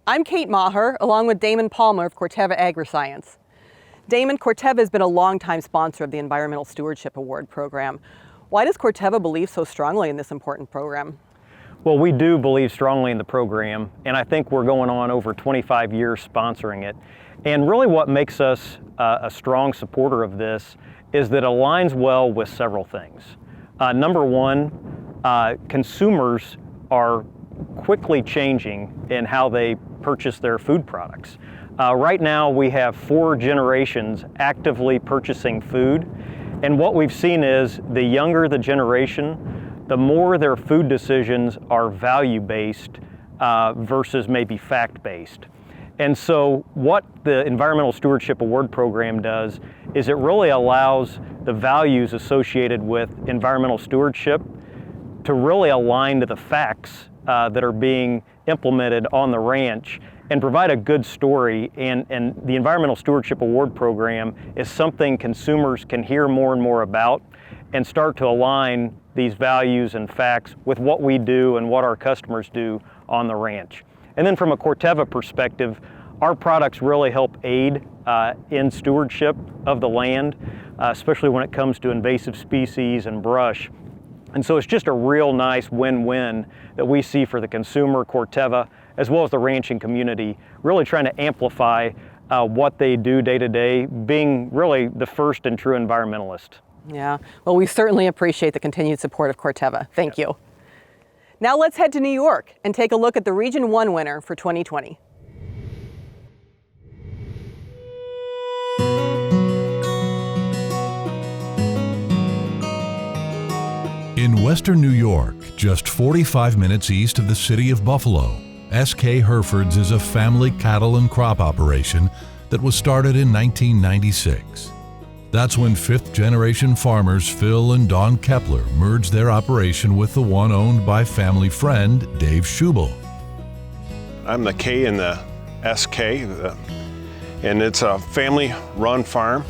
I'm Kate Maher, along with Damon Palmer of Corteva Agriscience. Damon, Corteva has been a longtime sponsor of the Environmental Stewardship Award Program. Why does Corteva believe so strongly in this important program? Well, we do believe strongly in the program, and I think we're going on over 25 years sponsoring it. And really what makes us a strong supporter of this is that it aligns well with several things. Number one, consumers are quickly changing in how they purchase their food products. Right now we have 4 generations actively purchasing food, and what we've seen is the younger the generation, the more their food decisions are value-based versus maybe fact-based. And so what the Environmental Stewardship Award Program does is it really allows the values associated with environmental stewardship to really align to the facts that are being implemented on the ranch and provide a good story. And the Environmental Stewardship Award Program is something consumers can hear more and more about and start to align these values and facts with what we do and what our customers do on the ranch. And then from a Corteva perspective, our products really help aid in stewardship of the land, especially when it comes to invasive species and brush. And so it's just a real nice win-win that we see for the consumer, Corteva, as well as the ranching community, really trying to amplify what they do day to day, being really the first and true environmentalist. Yeah, well, we certainly appreciate the continued support of Corteva. Thank you. Now let's head to New York and take a look at the Region 1 winner for 2020. In western New York, just 45 minutes east of the city of Buffalo, SK Herefords is a family cattle and crop operation that was started in 1996. That's when fifth-generation farmers Phil and Dawn Kepler merged their operation with the one owned by family friend Dave Schubel. I'm the K in the SK, and it's a family-run farm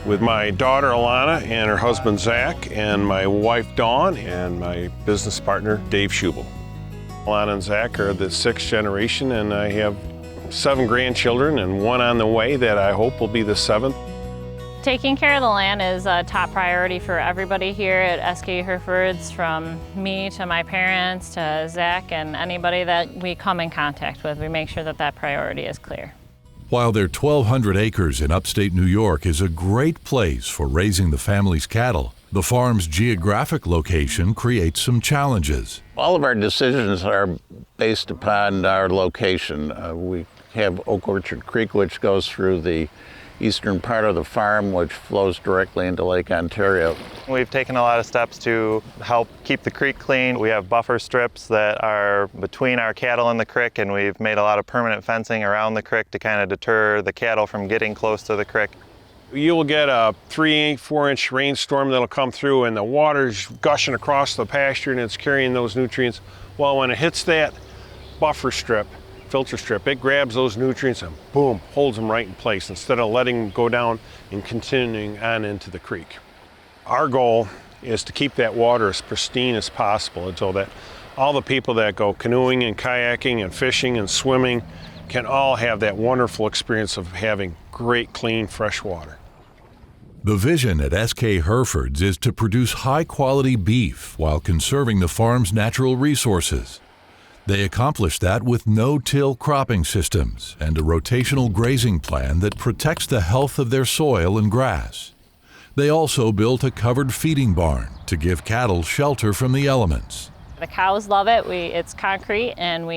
with my daughter Alana and her husband Zach and my wife Dawn and my business partner Dave Schubel. Alana and Zach are the 6th generation, and I have 7 grandchildren and 1 on the way that I hope will be the 7th. Taking care of the land is a top priority for everybody here at SK Herefords, from me to my parents to Zach and anybody that we come in contact with. We make sure that that priority is clear. While their 1,200 acres in upstate New York is a great place for raising the family's cattle, the farm's geographic location creates some challenges. All of our decisions are based upon our location. We have Oak Orchard Creek, which goes through the eastern part of the farm, which flows directly into Lake Ontario. We've taken a lot of steps to help keep the creek clean. We have buffer strips that are between our cattle and the creek, and we've made a lot of permanent fencing around the creek to kind of deter the cattle from getting close to the creek. You will get a 3-4 inch rainstorm that'll come through, and the water's gushing across the pasture and it's carrying those nutrients. Well, when it hits that buffer strip, filter strip, it grabs those nutrients and boom, holds them right in place instead of letting them go down and continuing on into the creek. Our goal is to keep that water as pristine as possible so that all the people that go canoeing and kayaking and fishing and swimming can all have that wonderful experience of having great, clean, fresh water. The vision at SK Herefords is to produce high-quality beef while conserving the farm's natural resources. They accomplish that with no-till cropping systems and a rotational grazing plan that protects the health of their soil and grass. They also built a covered feeding barn to give cattle shelter from the elements. The cows love it. It's concrete, and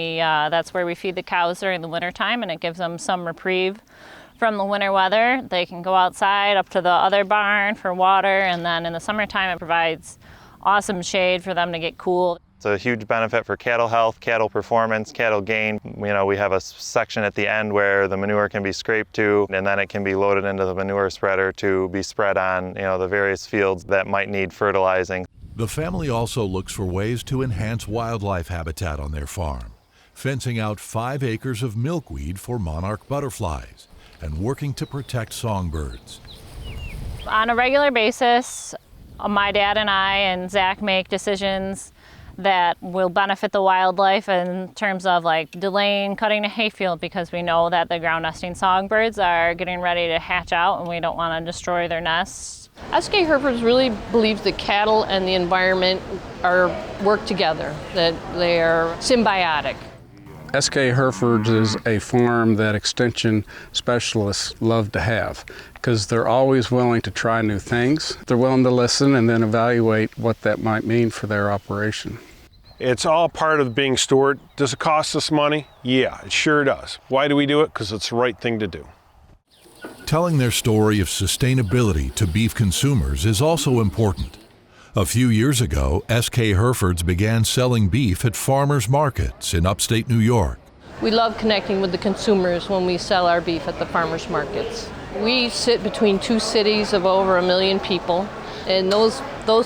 that's where we feed the cows during the wintertime, and it gives them some reprieve from the winter weather. They can go outside up to the other barn for water, and then in the summertime it provides awesome shade for them to get cool. It's a huge benefit for cattle health, cattle performance, cattle gain. We have a section at the end where the manure can be scraped to, and then it can be loaded into the manure spreader to be spread on, the various fields that might need fertilizing. The family also looks for ways to enhance wildlife habitat on their farm, fencing out 5 acres of milkweed for monarch butterflies and working to protect songbirds. On a regular basis, my dad and I and Zach make decisions that will benefit the wildlife in terms of like delaying cutting a hayfield, because we know that the ground nesting songbirds are getting ready to hatch out and we don't want to destroy their nests. SK Herefords really believes that cattle and the environment work together, that they are symbiotic. SK Herefords is a farm that extension specialists love to have because they're always willing to try new things. They're willing to listen and then evaluate what that might mean for their operation. It's all part of being steward. Does it cost us money? Yeah, it sure does. Why do we do it? Because it's the right thing to do. Telling their story of sustainability to beef consumers is also important. A few years ago, SK Herefords began selling beef at farmers markets in upstate New York. We love connecting with the consumers when we sell our beef at the farmers markets. We sit between two cities of over 1 million people, and those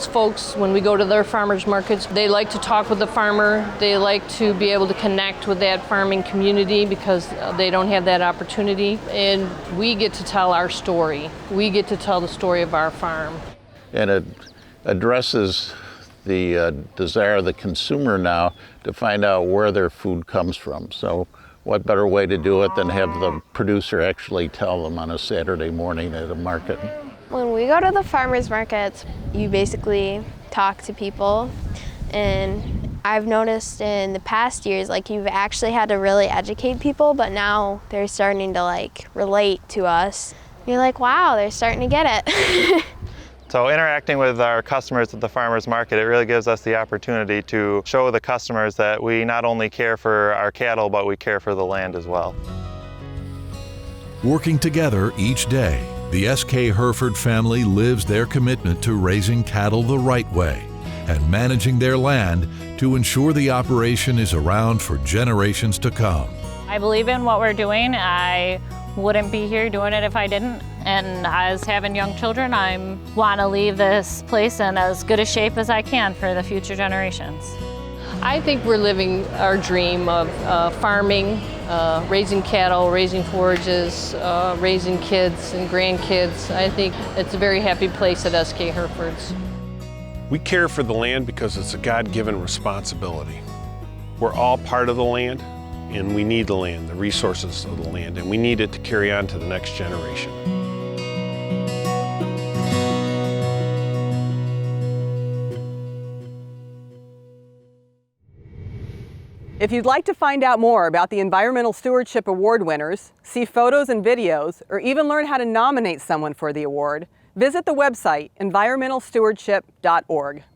folks, when we go to their farmers markets, they like to talk with the farmer. They like to be able to connect with that farming community because they don't have that opportunity. And we get to tell our story. We get to tell the story of our farm. And it addresses the desire of the consumer now to find out where their food comes from. So what better way to do it than have the producer actually tell them on a Saturday morning at a market? When we go to the farmers markets, you basically talk to people, and I've noticed in the past years, like, you've actually had to really educate people, but now they're starting to like relate to us. You're like, wow, they're starting to get it. So interacting with our customers at the farmers market, it really gives us the opportunity to show the customers that we not only care for our cattle, but we care for the land as well. Working together each day, the SK Hereford family lives their commitment to raising cattle the right way and managing their land to ensure the operation is around for generations to come. I believe in what we're doing. I wouldn't be here doing it if I didn't. And as having young children, I want to leave this place in as good a shape as I can for the future generations. I think we're living our dream of farming, raising cattle, raising forages, raising kids and grandkids. I think it's a very happy place at SK Herefords. We care for the land because it's a God-given responsibility. We're all part of the land, and we need the land, the resources of the land, and we need it to carry on to the next generation. If you'd like to find out more about the Environmental Stewardship Award winners, see photos and videos, or even learn how to nominate someone for the award, visit the website environmentalstewardship.org.